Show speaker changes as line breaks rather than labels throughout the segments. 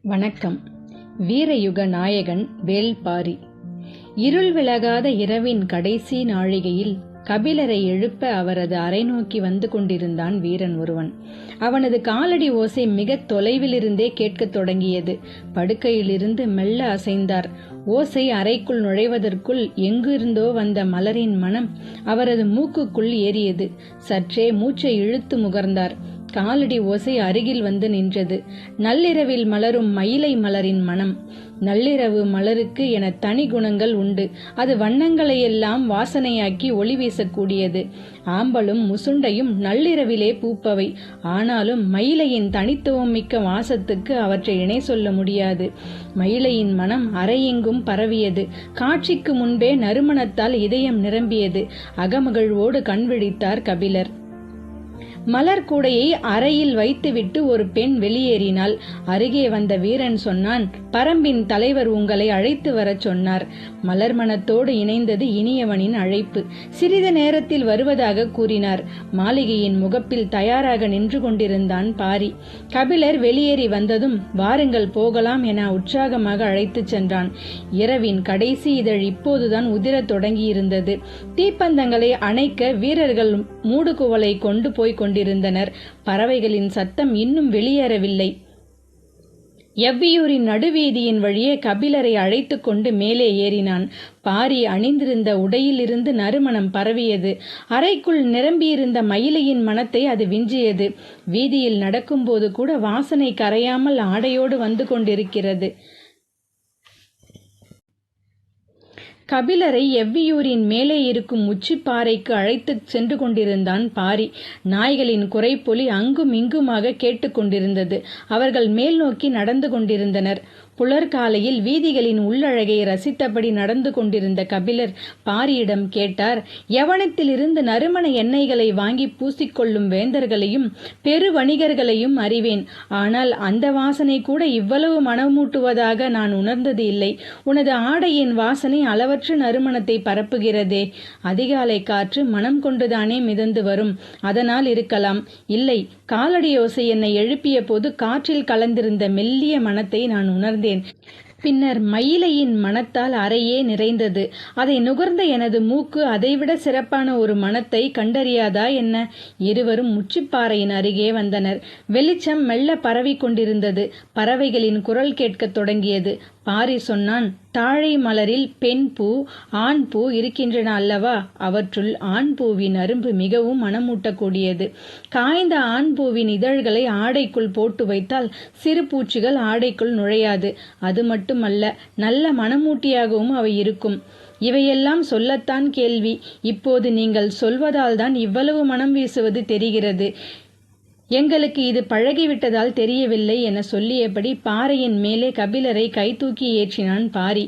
வணக்கம். வீரயுக நாயகன் வேள்பாரி. இருள் விலகாத இரவின் கடைசி நாழிகையில் கபிலரை எழுப்ப அவரது அறை நோக்கி வந்து கொண்டிருந்தான் வீரன் ஒருவன். அவனது காலடி ஓசை மிக தொலைவிலிருந்தே கேட்கத் தொடங்கியது. படுக்கையிலிருந்து மெல்ல அசைந்தார். ஓசை அறைக்குள் நுழைவதற்குள் எங்கிருந்தோ வந்த மலரின் மனம் அவரது மூக்குக்குள் ஏறியது. சற்றே மூச்சை இழுத்து முகர்ந்தார். காலடி ஓசை அருகில் வந்து நின்றது. நள்ளிரவில் மலரும் மயிலை மலரின் மனம். நள்ளிரவு மலருக்கு என தனி குணங்கள் உண்டு. அது வண்ணங்களையெல்லாம் வாசனையாக்கி ஒளி வீசக்கூடியது. ஆம்பலும் முசுண்டையும் நள்ளிரவிலே பூப்பவை. ஆனாலும் மயிலையின் தனித்துவம் மிக்க வாசத்துக்கு அவற்றை இணை சொல்ல முடியாது. மயிலையின் மனம் அறையெங்கும் பரவியது. காட்சிக்கு முன்பே நறுமணத்தால் இதயம் நிரம்பியது. அகமகிழ்வோடு கண்விழித்தார் கபிலர். மலர் கூடையை அறையில் வைத்துவிட்டு ஒரு பெண் வெளியேறினாள். அருகே வந்த வீரன் சொன்னான், பரம்பின் தலைவர் உங்களை அழைத்து வரச் சொன்னார். மலர் மனத்தோடு இணைந்தது இனியவனின் அழைப்பு. சிறிது நேரத்தில் வருவதாக கூறினார். மாளிகையின் முகப்பில் தயாராக நின்று கொண்டிருந்தான் பாரி. கபிலர் வெளியேறி வந்ததும் வாருங்கள் போகலாம் என உற்சாகமாக அழைத்துச் சென்றான். இரவின் கடைசி இதழ் இப்போதுதான் உதிரத் தொடங்கியிருந்தது. தீப்பந்தங்களை அணைக்க வீரர்கள் மூடுகுவலை கொண்டு போய் கொண்டிருந்தனர். பறவைகளின் சத்தம் இன்னும் வெளியேறவில்லை. எவ்வியூரின் நடுவீதியின் வழியே கபிலரை அழைத்து கொண்டு மேலே ஏறினான். பாரி அணிந்திருந்த உடையிலிருந்து நறுமணம் பரவியது. அறைக்குள் நிரம்பியிருந்த மயிலையின் மனத்தை அது விஞ்சியது. வீதியில் நடக்கும்போது கூட வாசனை கரையாமல் ஆடையோடு வந்து கொண்டிருக்கிறது. கபிலரை எவ்வியூரின் மேலே இருக்கும் உச்சிப்பாறைக்கு அழைத்து சென்று கொண்டிருந்தான் பாரி. நாய்களின் குரைப்பொலி அங்கும் இங்குமாக கேட்டுக்கொண்டிருந்தது. அவர்கள் மேல் நோக்கி நடந்து கொண்டிருந்தனர். புலர்காலையில் வீதிகளின் உள்ளழகை ரசித்தபடி நடந்து கொண்டிருந்த கபிலர் பாரியிடம் கேட்டார், யவனத்திலிருந்து நறுமண எண்ணெய்களை வாங்கி பூசிக்கொள்ளும் வேந்தர்களையும் பெரு வணிகர்களையும் அறிவேன். ஆனால் அந்த வாசனை கூட இவ்வளவு மனமூட்டுவதாக நான் உணர்ந்தது இல்லை. உனது ஆடையின் வாசனை அளவற்ற நறுமணத்தை பரப்புகிறதே. அதிகாலை காற்று மனம் கொண்டுதானே மிதந்து வரும். அதனால் இருக்கலாம். இல்லை, காலடியோசை என்னை எழுப்பிய போது காற்றில் கலந்திருந்த மெல்லிய மனத்தை நான் உணர்ந்தேன். பின்னர் மயிலையின் மனத்தால் அறையே நிறைந்தது. அதை நுகர்ந்த எனது மூக்கு அதைவிட சிறப்பான ஒரு மனத்தை கண்டறியாதா என்ன? இருவரும் உச்சிப்பாறையின் அருகே வந்தனர். வெளிச்சம் மெல்ல பரவி கொண்டிருந்தது. பறவைகளின் குரல் கேட்கத் தொடங்கியது. பாரி சொன்னான், தாழை மலரில் பெண் பூ ஆண் பூ இருக்கின்றன அல்லவா? அவற்றுள் ஆண் பூவின் அரும்பு மிகவும் மனமூட்டக்கூடியது. காய்ந்த ஆண் பூவின் இதழ்களை ஆடைக்குள் போட்டு வைத்தால் சிறு பூச்சிகள் ஆடைக்குள் நுழையாது. அது மட்டுமல்ல, நல்ல மனமூட்டியாகவும் அவை இருக்கும். இவையெல்லாம் சொல்லத்தான் கேள்வி. இப்போது நீங்கள் சொல்வதால் தான் இவ்வளவு மனம் வீசுவது தெரிகிறது. எங்களுக்கு இது பழகிவிட்டதால் தெரியவில்லை என சொல்லியபடி பாறையின் மேலே கபிலரை கை தூக்கி ஏற்றினான் பாரி.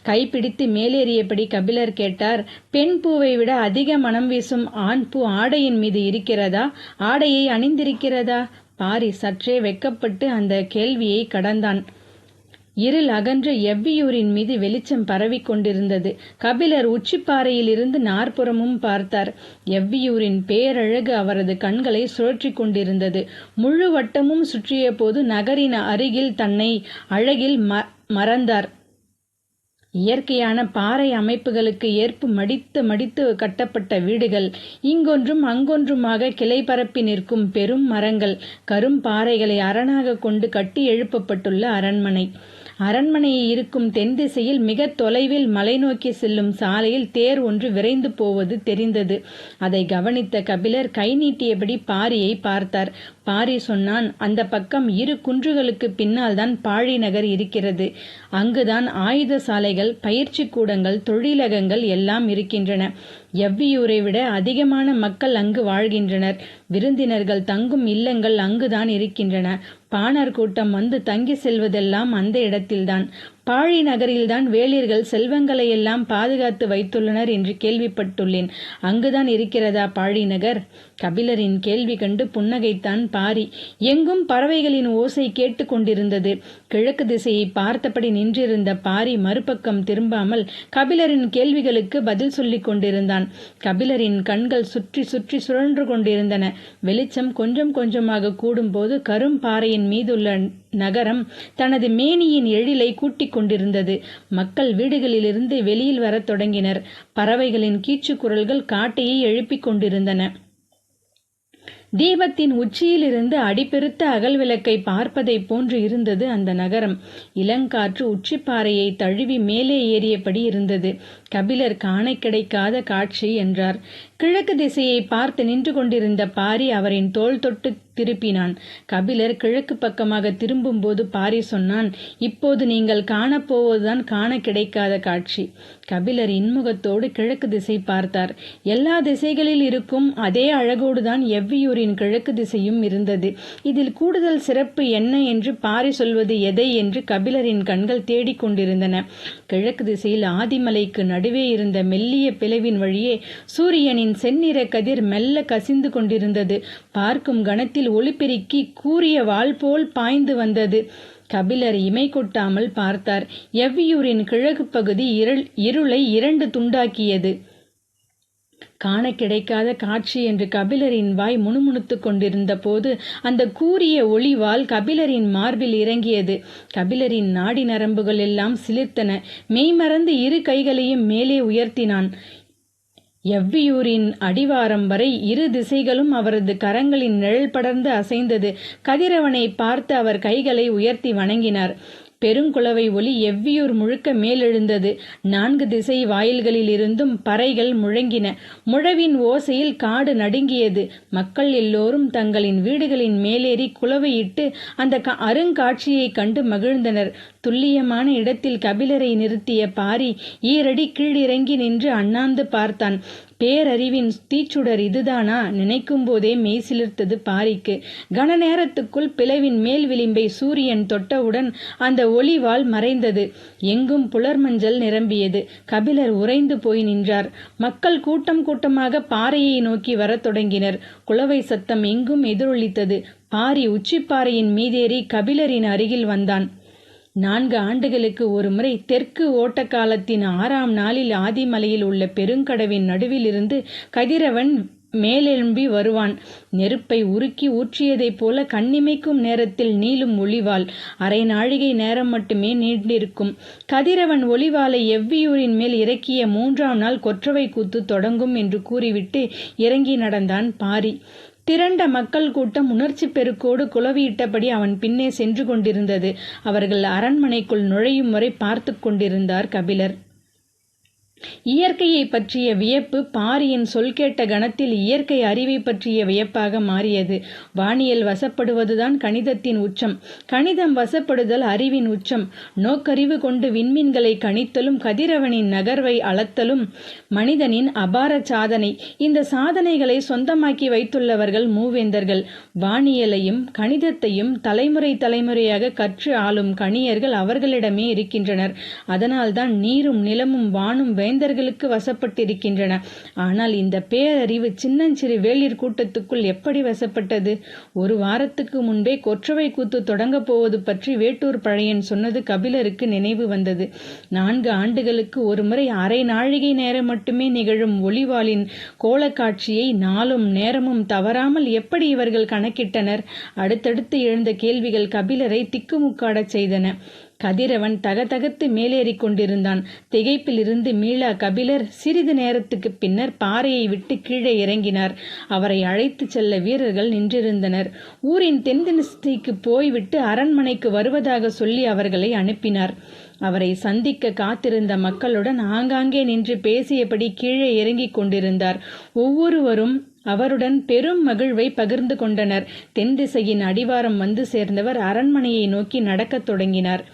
கைப்பிடித்து மேலேறியபடி கபிலர் கேட்டார், பெண் பூவை விட அதிக மனம் வீசும் ஆண் பூ ஆடையின் மீது இருக்கிறதா? ஆடையை அணிந்திருக்கிறதா? பாரி சற்றே வெட்கப்பட்டு அந்த கேள்வியை கடந்தான். இருள் அகன்று எவ்வியூரின் மீது வெளிச்சம் பரவி கொண்டிருந்தது. கபிலர் உச்சிப்பாறையிலிருந்து நாற்புறமும் பார்த்தார். எவ்வியூரின் பேரழகு அவரது கண்களை சுழற்றி கொண்டிருந்தது. முழு வட்டமும் சுற்றிய போது நகரின் அருகில் தன்னை அழகில் மறந்தார். இயற்கையான பாறை அமைப்புகளுக்கு ஏற்ப மடித்து கட்டப்பட்ட வீடுகள், இங்கொன்றும் அங்கொன்றுமாக கிளை பரப்பி நிற்கும் பெரும் மரங்கள், கரும்பாறைகளை அரணாக கொண்டு கட்டி எழுப்பப்பட்டுள்ள அரண்மனை. அரண்மனையை இருக்கும் தென் திசையில் மிக தொலைவில் மலை நோக்கி செல்லும் சாலையில் தேர் ஒன்று விரைந்து போவது தெரிந்தது. அதை கவனித்த கபிலர் கை நீட்டியபடி பாரியை பார்த்தார். பாரி சொன்னான், அந்த பக்கம் 2 குன்றுகளுக்கு பின்னால் தான் பாழி நகர் இருக்கிறது. அங்குதான் ஆயுத சாலைகள், பயிற்சி கூடங்கள், தொழிலகங்கள் எல்லாம் இருக்கின்றன. எவ்வியூரை விட அதிகமான மக்கள் அங்கு வாழ்கின்றனர். விருந்தினர்கள் தங்கும் இல்லங்கள் அங்குதான் இருக்கின்றன. பாணர் கூட்டம் வந்து தங்கி செல்வதெல்லாம் அந்த இடத்தில்தான். பாழி நகரில்தான் வேளிர்கள் செல்வங்களை எல்லாம் பாதுகாத்து வைத்துள்ளனர் என்று கேள்விப்பட்டுள்ளேன். அங்குதான் இருக்கிறதா பாழி நகர்? கபிலரின் கேள்வி கண்டு புன்னகைத்தான் பாரி. எங்கும் பறவைகளின் ஓசை கேட்டு கொண்டிருந்தது. கிழக்கு திசையை பார்த்தபடி நின்றிருந்த பாரி மறுபக்கம் திரும்பாமல் கபிலரின் கேள்விகளுக்கு பதில் சொல்லிக் கொண்டிருந்தான். கபிலரின் கண்கள் சுற்றி சுற்றி சுழன்று கொண்டிருந்தன. வெளிச்சம் கொஞ்சம் கொஞ்சமாக கூடும்போது கரும் பாறையின் மீதுள்ள நகரம் தனது மேனியின் எழிலை கூட்டிக் கொண்டிருந்தது. மக்கள் வீடுகளிலிருந்து வெளியில் வரத் தொடங்கினர். பறவைகளின் கீச்சு குரல்கள் காட்டையை எழுப்பிக் கொண்டிருந்தன. தீபத்தின் உச்சியிலிருந்து அடிபெருத்த அகல் விளக்கை பார்ப்பதைப் போன்று இருந்தது அந்த நகரம். இளங்காற்று உச்சிப்பாறையை தழுவி மேலே ஏறியபடி இருந்தது. கபிலர் காண கிடைக்காத காட்சி என்றார். கிழக்கு திசையை பார்த்து நின்று கொண்டிருந்த பாரி அவரின் தோள் தொட்டு திருப்பினான். கபிலர் கிழக்கு பக்கமாக திரும்பும்போது பாரி சொன்னான், இப்போது நீங்கள் காணப்போவதுதான் காண கிடைக்காத காட்சி. கபிலர் இன்முகத்தோடு கிழக்கு திசை பார்த்தார். எல்லா திசைகளில் இருக்கும் அதே அழகோடுதான் எவ்வியூரின் கிழக்கு திசையும் இருந்தது. இதில் கூடுதல் சிறப்பு என்ன என்று பாரி சொல்வது எதை என்று கபிலரின் கண்கள் தேடிக்கொண்டிருந்தன. கிழக்கு திசையில் ஆதிமலைக்கு நடுவே இருந்த மெல்லிய பிளவின் வழியே சூரியனின் செந்நிற கதிர் மெல்ல கசிந்து கொண்டிருந்தது. பார்க்கும் கணத்தில் ஒளிபெருக்கி கூரிய வாள் போல் பாய்ந்து வந்தது. கபிலர் இமை கொட்டாமல் பார்த்தார். எவ்வியூரின் கிழக்கு பகுதி இருளை 2 துண்டாக்கியது. காண கிடைக்காத காட்சி என்று கபிலரின் வாய் முணுமுணுத்துக் கொண்டிருந்த போது அந்த கூரிய ஒளிவால் கபிலரின் மார்பில் இறங்கியது. கபிலரின் நாடி நரம்புகள் எல்லாம் சிலிர்த்தன. மெய்மறந்து 2 கைகளையும் மேலே உயர்த்தினான். எவ்வியூரின் அடிவாரம் வரை 2 திசைகளும் அவரது கரங்களின் நிழல் படர்ந்து அசைந்தது. கதிரவனை பார்த்து அவர் கைகளை உயர்த்தி வணங்கினார். பெருங்குளவை ஒலி எவ்வியூர் முழுக்க மேலெழுந்தது. 4 திசை வாயில்களிலிருந்தும் பறைகள் முழங்கின. முழவின் ஓசையில் காடு நடுங்கியது. மக்கள் எல்லோரும் தங்களின் வீடுகளின் மேலேறி குளவையிட்டு அந்த அருங்காட்சியை கண்டு மகிழ்ந்தனர். துல்லியமான இடத்தில் கபிலரை நிறுத்திய பாரி ஈரடி கீழிறங்கி நின்று அண்ணாந்து பார்த்தான். பேரறிவின் தீச்சுடர் இதுதானா? நினைக்கும் போதே மெய் சிலிர்த்தது பாரிக்கு. கன நேரத்துக்குள் பிளவின் மேல் விளிம்பை சூரியன் தொட்டவுடன் அந்த ஒளிவால் மறைந்தது. எங்கும் புலர்மஞ்சள் நிரம்பியது. கபிலர் உறைந்து போய் நின்றார். மக்கள் கூட்டம் கூட்டமாக பாறையை நோக்கி வரத் தொடங்கினர். குளவை சத்தம் எங்கும் எதிரொலித்தது. பாரி உச்சிப்பாறையின் மீதேறி கபிலரின் அருகில் வந்தான். 4 ஆண்டுகளுக்கு ஒருமுறை தெற்கு ஓட்டக்காலத்தின் 6ஆம் நாளில் ஆதிமலையில் உள்ள பெருங்கடவின் நடுவிலிருந்து கதிரவன் மேலெழும்பி வருவான். நெருப்பை உருக்கி ஊற்றியதைப் போல கண்ணிமைக்கும் நேரத்தில் நீளும் ஒளிவால் 1/2 நாழிகை நேரம் மட்டுமே நீண்டிருக்கும். கதிரவன் ஒளிவாலை எவ்வியூரின் மேல் இறக்கிய 3ஆம் நாள் கொற்றவை கூத்து தொடங்கும் என்று கூறிவிட்டு இறங்கி நடந்தான் பாரி. திரண்ட மக்கள் கூட்டம் உணர்ச்சி பெருக்கோடு குளவியிட்டபடி அவன் பின்னே சென்று கொண்டிருந்தது. அவர்கள் அரண்மனைக்குள் நுழையும் வரை பார்த்து கொண்டிருந்தார் கபிலர். இயற்கையை பற்றிய வியப்பு பாரியின் சொல் கேட்ட கணத்தில் இயற்கை அறிவை பற்றிய வியப்பாக மாறியது. வானியல் வசப்படுவதுதான் கணிதத்தின் உச்சம். கணிதம் வசப்படுதல் அறிவின் உச்சம். நோக்கறிவு கொண்டு விண்மீன்களை கணித்தலும் கதிரவனின் நகர்வை அளத்தலும் மனிதனின் அபார சாதனை. இந்த சாதனைகளை சொந்தமாக்கி வைத்துள்ளவர்கள் மூவேந்தர்கள். வானியலையும் கணிதத்தையும் தலைமுறை தலைமுறையாக கற்று ஆளும் கணியர்கள் அவர்களிடமே இருக்கின்றனர். அதனால்தான் நீரும் நிலமும் வானும் வேந்தர்களுக்கு வசப்பட்டிருக்கின்றன. ஆனால் இந்த பேரறிவு சின்னஞ்சிறு வேளிர் கூட்டத்துக்குள் எப்படி வசப்பட்டது? 1 வாரத்துக்கு முன்பே கொற்றவை கூத்து தொடங்கப் போவது பற்றி வேட்டூர் பழையன் சொன்னது கபிலருக்கு நினைவு வந்தது. 4 ஆண்டுகளுக்கு ஒருமுறை 1/2 நாழிகை நேரம் மட்டுமே நிகழும் ஒளிவாளின் கோலக்காட்சியை நாளும் நேரமும் தவறாமல் எப்படி இவர்கள் கணக்கிட்டனர்? அடுத்தடுத்து எழுந்த கேள்விகள் கபிலரை திக்குமுக்காடச் செய்தன. கதிரவன் தகதகத்து மேலேறிக் கொண்டிருந்தான். திகைப்பிலிருந்து மீளா கபிலர் சிறிது நேரத்துக்கு பின்னர் பாறையை விட்டு கீழே இறங்கினார். அவரை அழைத்துச் செல்ல வீரர்கள் நின்றிருந்தனர். ஊரின் தென் திசைக்கு போய்விட்டு அரண்மனைக்கு வருவதாக சொல்லி அவர்களை அனுப்பினார். அவரை சந்திக்க காத்திருந்த மக்களுடன் ஆங்காங்கே நின்று பேசியபடி கீழே இறங்கிக் கொண்டிருந்தார். ஒவ்வொருவரும் அவருடன் பெரும் மகிழ்வை பகிர்ந்து கொண்டனர். தென் திசையின் அடிவாரம் வந்து சேர்ந்தவர் அரண்மனையை நோக்கி நடக்கத் தொடங்கினார்.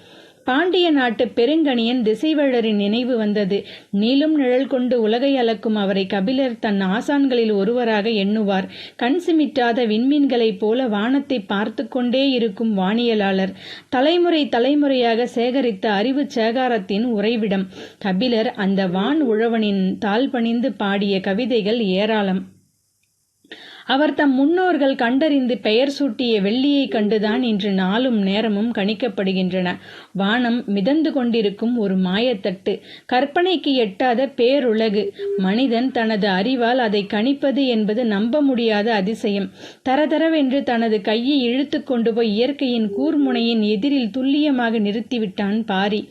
பாண்டிய நாட்டு பெருங்கணியன் திசைவேழரின் நினைவு வந்தது. நீளும் நிழல் கொண்டு உலகை அளக்கும் அவரை கபிலர் தன் ஆசான்களில் ஒருவராக எண்ணுவார். கண் சிமிட்டாத விண்மீன்களைப் போல வானத்தை பார்த்து கொண்டே இருக்கும் வானியலாளர். தலைமுறை தலைமுறையாக சேகரித்த அறிவு சேகாரத்தின் உறைவிடம். கபிலர் அந்த வான் உழவனின் தாழ் பணிந்து பாடிய கவிதைகள் ஏராளம். அவர் தம் முன்னோர்கள் கண்டறிந்து பெயர் சூட்டிய வெள்ளியை கண்டுதான் இன்று நாளும் நேரமும் கணிக்கப்படுகின்றன. வானம் மிதந்து கொண்டிருக்கும் ஒரு மாயத்தட்டு, கற்பனைக்கு எட்டாத பேருலகு. மனிதன் தனது அறிவால் அதை கணிப்பது என்பது நம்ப முடியாத அதிசயம். தரதரவென்று தனது கையை இழுத்து கொண்டு போய் இயற்கையின் கூர்முனையின் எதிரில் துல்லியமாக நிறுத்திவிட்டான் பாரி.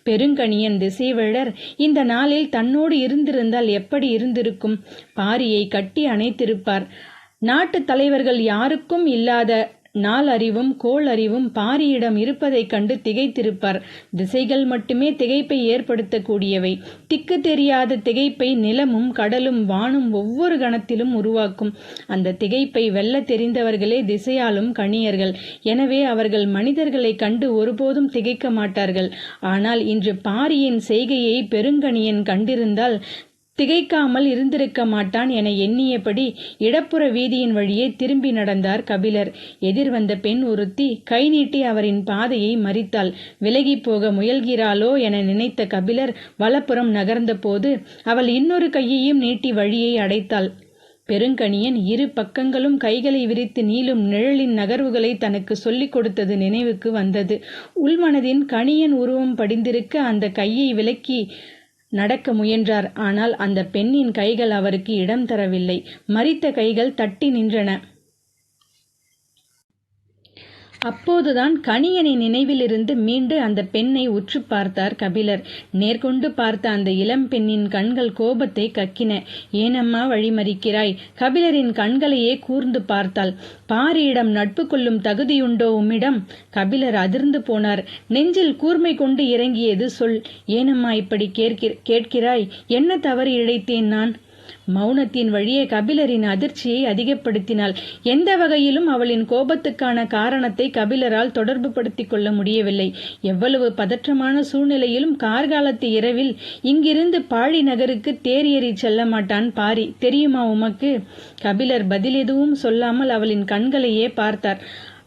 பெருங்கணியன் திசைவேழர் இந்த நாளில் தன்னோடு இருந்திருந்தால் எப்படி இருந்திருக்கும்? பாரியை கட்டி அணைத்திருப்பார். நாட்டு தலைவர்கள் யாருக்கும் இல்லாத நாள் அறிவும் கோள் அறிவும் பாரியிடம் இருப்பதைக் கண்டு திகைத்திருப்பார். திசைகள் மட்டுமே திகைப்பை ஏற்படுத்தக்கூடியவை. திக்கு தெரியாத திகைப்பை நிலமும் கடலும் வானும் ஒவ்வொரு கணத்திலும் உருவாக்கும். அந்த திகைப்பை வெல்ல தெரிந்தவர்களே திசையாலும் கணியர்கள். எனவே அவர்கள் மனிதர்களை கண்டு ஒருபோதும் திகைக்க மாட்டார்கள். ஆனால் இன்று பாரியின் செய்கையை பெருங்கணியன் கண்டிருந்தால் திகைக்காமல் இருந்திருக்க மாட்டான் என எண்ணியபடி இடப்புற வீதியின் வழியே திரும்பி நடந்தார் கபிலர். எதிர் வந்த பெண் ஒருத்தி கை நீட்டி அவரின் பாதையை மறித்தாள். விலகி போக முயல்கிறாளோ என நினைத்த கபிலர் வலப்புறம் நகர்ந்த போது அவள் இன்னொரு கையையும் நீட்டி வழியை அடைத்தாள். பெருங்கணியன் இரு பக்கங்களும் கைகளை விரித்து நீளும் நிழலின் நகர்வுகளை தனக்கு சொல்லிக் கொடுத்தது நினைவுக்கு வந்தது. உள்மனதின் கணியன் உருவம் படிந்திருக்க அந்த கையை விலக்கி நடக்க முயன்றார். ஆனால் அந்த பெண்ணின் கைகள் அவருக்கு இடம் தரவில்லை. மரித்த கைகள் தட்டி நின்றன. அப்போதுதான் கணியனின் நினைவிலிருந்து மீண்டு அந்த பெண்ணை உற்று பார்த்தார் கபிலர். நேர்கொண்டு பார்த்த அந்த இளம் பெண்ணின் கண்கள் கோபத்தை கக்கின. ஏனம்மா வழிமறிக்கிறாய்? கபிலரின் கண்களையே கூர்ந்து பார்த்தாள். பாரியிடம் நட்பு கொள்ளும் தகுதியுண்டோ உம்மிடம்? கபிலர் அதிர்ந்து போனார். நெஞ்சில் கூர்மை கொண்டு இறங்கியது சொல். ஏனம்மா இப்படி கேட்கிறாய்? என்ன தவறு இழைத்தேன் நான்? மௌனத்தின் வழியே கபிலரின் அதிர்ச்சியை அதிகப்படுத்தினாள். எந்த வகையிலும் அவளின் கோபத்துக்கான காரணத்தை கபிலரால் தொடர்பு படுத்திக் கொள்ள முடியவில்லை. எவ்வளவு பதற்றமான சூழ்நிலையிலும் கார்காலத்து இரவில் இங்கிருந்து பாழி நகருக்கு தேர் ஏறி செல்ல மாட்டான் பாரி, தெரியுமா உமக்கு? கபிலர் பதில் எதுவும் சொல்லாமல் அவளின் கண்களையே பார்த்தார்.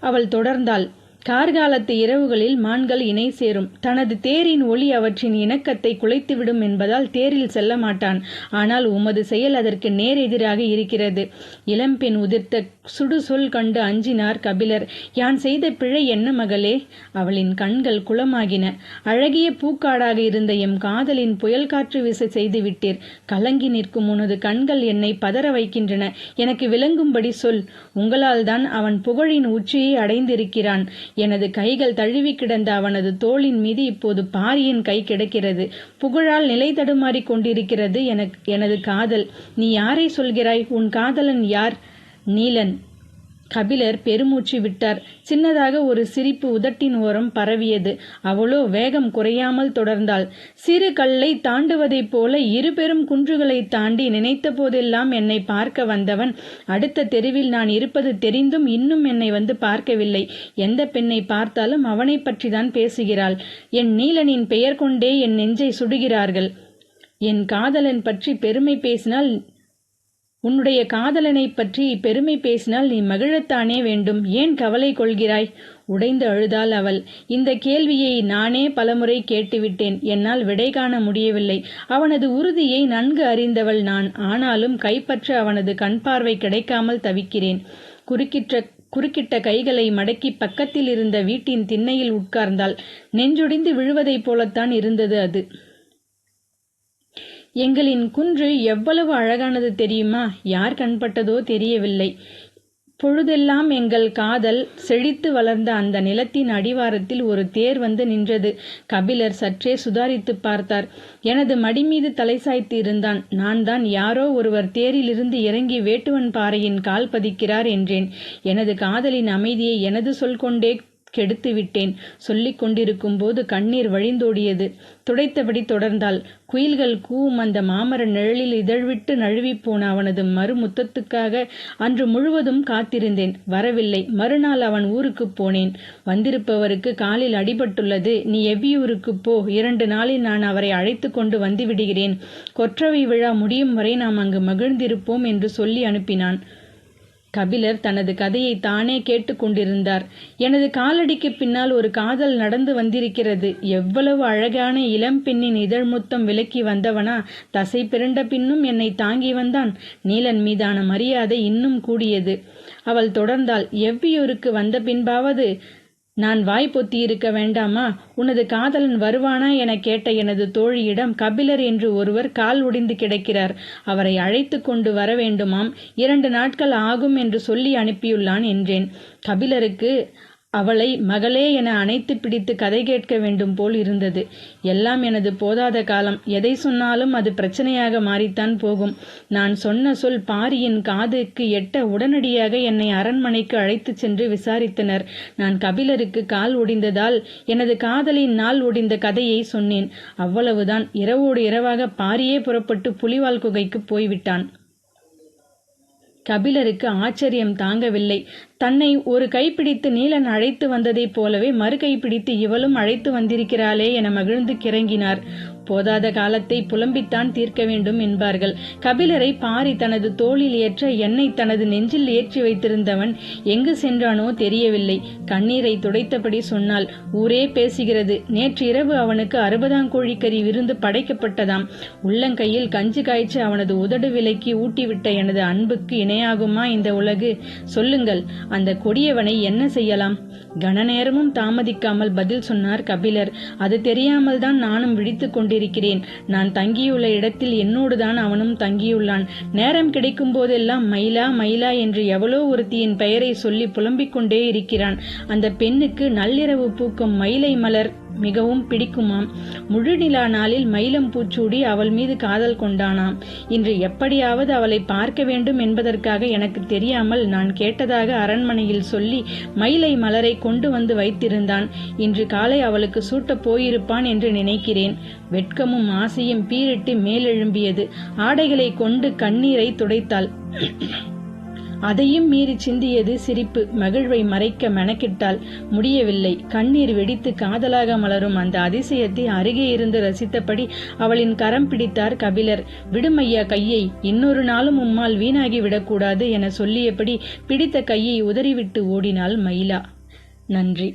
அவள் தொடர்ந்தாள். கார்காலத்து இரவுகளில் மான்கள் இணை சேரும். தனது தேரின் ஒளி அவற்றின் இணக்கத்தை குலைத்துவிடும் என்பதால் தேரில் செல்ல மாட்டான். ஆனால் உமது செயல் அதற்கு நேர் எதிராக இருக்கிறது. இளம்பெண் உதிர்த்த சுடு சொல் கண்டு அஞ்சினார் கபிலர். யான் செய்த பிழை என்ன மகளே? அவளின் கண்கள் குளமாகின. அழகிய பூக்காடாக இருந்த எம் காதலின் புயல் காற்று விசை செய்து விட்டீர். கலங்கி நிற்கும் உனது கண்கள் என்னை பதற வைக்கின்றன. எனக்கு விளங்கும்படி சொல். உங்களால் தான் அவன் புகழின் உச்சியை அடைந்திருக்கிறான். எனது கைகள் தழுவி கிடந்த அவனது தோளின் மீது இப்போது பாரியின் கை கிடக்கிறது. புகழால் நிலை தடுமாறி கொண்டிருக்கிறது எனது காதல். நீ யாரை சொல்கிறாய்? உன் காதலன் யார்? நீலன். கபிலர் பெருமூச்சு விட்டார். சின்னதாக ஒரு சிரிப்பு உதட்டின் ஓரம் பரவியது. அவளோ வேகம் குறையாமல் தொடர்ந்தாள். சிறு கல்லை தாண்டுவதைப் போல இரு பெரும் குன்றுகளை தாண்டி நினைத்த போதெல்லாம் என்னை பார்க்க வந்தவன் அடுத்த தெருவில் நான் இருப்பது தெரிந்தும் இன்னும் என்னை வந்து பார்க்கவில்லை. எந்த பெண்ணை பார்த்தாலும் அவனை பற்றிதான் பேசுகிறாள். என் நீலனின் பெயர் கொண்டே என் நெஞ்சை சுடுகிறார்கள். என் காதலன் பற்றி பெருமை பேசினால் உன்னுடைய காதலனை பற்றி பெருமை பேசினால் நீ மகிழத்தானே வேண்டும். ஏன் கவலை கொள்கிறாய்? உடைந்து அழுதாள் அவள். இந்த கேள்வியை நானே பலமுறை கேட்டுவிட்டேன். என்னால் விடை காண முடியவில்லை. அவனது உறுதியை நன்கு அறிந்தவள் நான். ஆனாலும் கைப்பற்ற அவனது கண் பார்வை கிடைக்காமல் தவிக்கிறேன். குறுக்கிட்ட கைகளை மடக்கி பக்கத்தில் இருந்த வீட்டின் திண்ணையில் உட்கார்ந்தாள். நெஞ்சொடிந்து விழுவதைப் போலத்தான் இருந்தது அது. எங்களின் குன்று எவ்வளவு அழகானது தெரியுமா? யார் கண்பட்டதோ தெரியவில்லை. பொழுதெல்லாம் எங்கள் காதல் செழித்து வளர்ந்த அந்த நிலத்தின் அடிவாரத்தில் ஒரு தேர் வந்து நின்றது. கபிலர் சற்றே சுதாரித்து பார்த்தார். எனது மடிமீது தலை சாய்த்து இருந்தான். நான் தான் யாரோ ஒருவர் தேரிலிருந்து இறங்கி வேட்டுவன் பாறையின் கால் பதிக்கிறார் என்றேன். எனது காதலின் அமைதியை எனது சொல் கொண்டே கெடுத்து விட்டேன். சொல்லிக் கொண்டிருக்கும் போது கண்ணீர் வழிந்தோடியது. துடைத்தபடி தொடர்ந்தாள். குயில்கள் கூவும் அந்த மாமர நிழலில் இதழ்விட்டு நழுவிப்போன அவனது மறுமுத்தத்துக்காக அன்று முழுவதும் காத்திருந்தேன். வரவில்லை. மறுநாள் அவன் ஊருக்கு போனேன். வந்திருப்பவருக்கு காலில் அடிபட்டுள்ளது. நீ எவ்வியூருக்கு போ. 2 நாளில் நான் அவரை அழைத்து கொண்டு வந்து விடுகிறேன். கொற்றவை விழா முடியும் வரை நாம் அங்கு மகிழ்ந்திருப்போம் என்று சொல்லி அனுப்பினான். கபிலர் தனது கதையை தானே கேட்டுக்கொண்டிருந்தார். எனது காலடிக்கு பின்னால் ஒரு காதல் நடந்து வந்திருக்கிறது. எவ்வளவு அழகான இளம் பெண்ணின் இதழ் முத்தம் விலக்கி வந்தவனா தசை பிறண்ட பின்னும் என்னை தாங்கி வந்தான். நீலன் மீதான மரியாதை இன்னும் கூடியது. அவள் தொடர்ந்தாள். எவ்வியூருக்கு வந்த பின்பாவது நான் வாய் பொத்தியிருக்க வேண்டாமா? உனது காதலன் வருவானா என கேட்ட எனது தோழியிடம் கபிலர் என்று ஒருவர் கால் ஒடிந்து கிடக்கிறார், அவரை அழைத்து கொண்டு வர வேண்டுமாம், 2 நாட்கள் ஆகும் என்று சொல்லி அனுப்பியுள்ளான் என்றேன். கபிலருக்கு அவளை மகளே என அணைத்து பிடித்து கதை கேட்க வேண்டும் போல் இருந்தது. எல்லாம் எனது போதாத காலம். எதை சொன்னாலும் அது பிரச்சனையாக மாறித்தான் போகும். நான் சொன்ன சொல் பாரியின் காதுக்கு எட்ட உடனடியாக என்னை அரண்மனைக்கு அழைத்துச் சென்று விசாரித்தனர். நான் கபிலருக்கு கால் ஒடிந்ததால் எனது காதலின் நாள் ஒடிந்த கதையை சொன்னேன். அவ்வளவுதான். இரவோடு இரவாக பாரியே புறப்பட்டு புலிவால் குகைக்கு போய்விட்டான். கபிலருக்கு ஆச்சரியம் தாங்கவில்லை. தன்னை ஒரு கைப்பிடித்து நீலன் அழைத்து வந்ததைப் போலவே மறு கைப்பிடித்து இவளும் அழைத்து வந்திருக்கிறாளே என மகிழ்ந்து கிறங்கினார். போதாத காலத்தை புலம்பித்தான் தீர்க்க வேண்டும் என்பார்கள். கபிலரை பாரி தனது தோளில் ஏற்ற என்னை தனது நெஞ்சில் ஏற்றி வைத்திருந்தவன் எங்கு சென்றானோ தெரியவில்லை. கண்ணீரை துடைத்தபடி சொன்னாள். ஊரே பேசுகிறது. நேற்று இரவு அவனுக்கு 60ஆம் கோழிக்கறி விருந்து படைக்கப்பட்டதாம். உள்ளங்கையில் கஞ்சி காய்ச்சி அவனது உதடு விலைக்கு ஊட்டிவிட்ட எனது அன்புக்கு இணையாகுமா இந்த உலகு? சொல்லுங்கள், அந்த கொடியவனை என்ன செய்யலாம்? கனநேரமும் தாமதிக்காமல் பதில் சொன்னார் கபிலர். அது தெரியாமல் தான் நானும் விழித்துக் கொண்டிருக்கிறேன். நான் தங்கியுள்ள இடத்தில் என்னோடுதான் அவனும் தங்கியுள்ளான். நேரம் கிடைக்கும் போதெல்லாம் மயிலா மயிலா என்று எவளோ ஒருத்தியின் பெயரை சொல்லி புலம்பிக் கொண்டே இருக்கிறான். அந்த பெண்ணுக்கு நள்ளிரவு பூக்கும் மயிலை மலர் மிகவும் பிடிக்குமாம். முழு நிலா நாளில் மயிலம் பூச்சூடி அவள் மீது காதல் கொண்டானாம். இன்று எப்படியாவது அவளை பார்க்க வேண்டும் என்பதற்காக எனக்கு தெரியாமல் நான் கேட்டதாக அரண்மனையில் சொல்லி மயிலை மலரை கொண்டு வந்து வைத்திருந்தான். இன்று காலை அவளுக்கு சூட்டப் போயிருப்பான் என்று நினைக்கிறேன். வெட்கமும் ஆசையும் பீரிட்டு மேலெழும்பியது. ஆடைகளை கொண்டு கண்ணீரை துடைத்தாள். அதையும் மீறி சிந்தியது சிரிப்பு. மகிழ்வை மறைக்க மெனக்கிட்டாள். முடியவில்லை. கண்ணீர் வெடித்து காதலாக மலரும் அந்த அதிசயத்தை அருகே இருந்து ரசித்தபடி அவளின் கரம் பிடித்தார் கபிலர். விடுமையா கையை, இன்னொரு நாளும் உம்மால் வீணாகி விடக்கூடாது என சொல்லியபடி பிடித்த கையை உதறிவிட்டு ஓடினாள் மயிலா. நன்றி.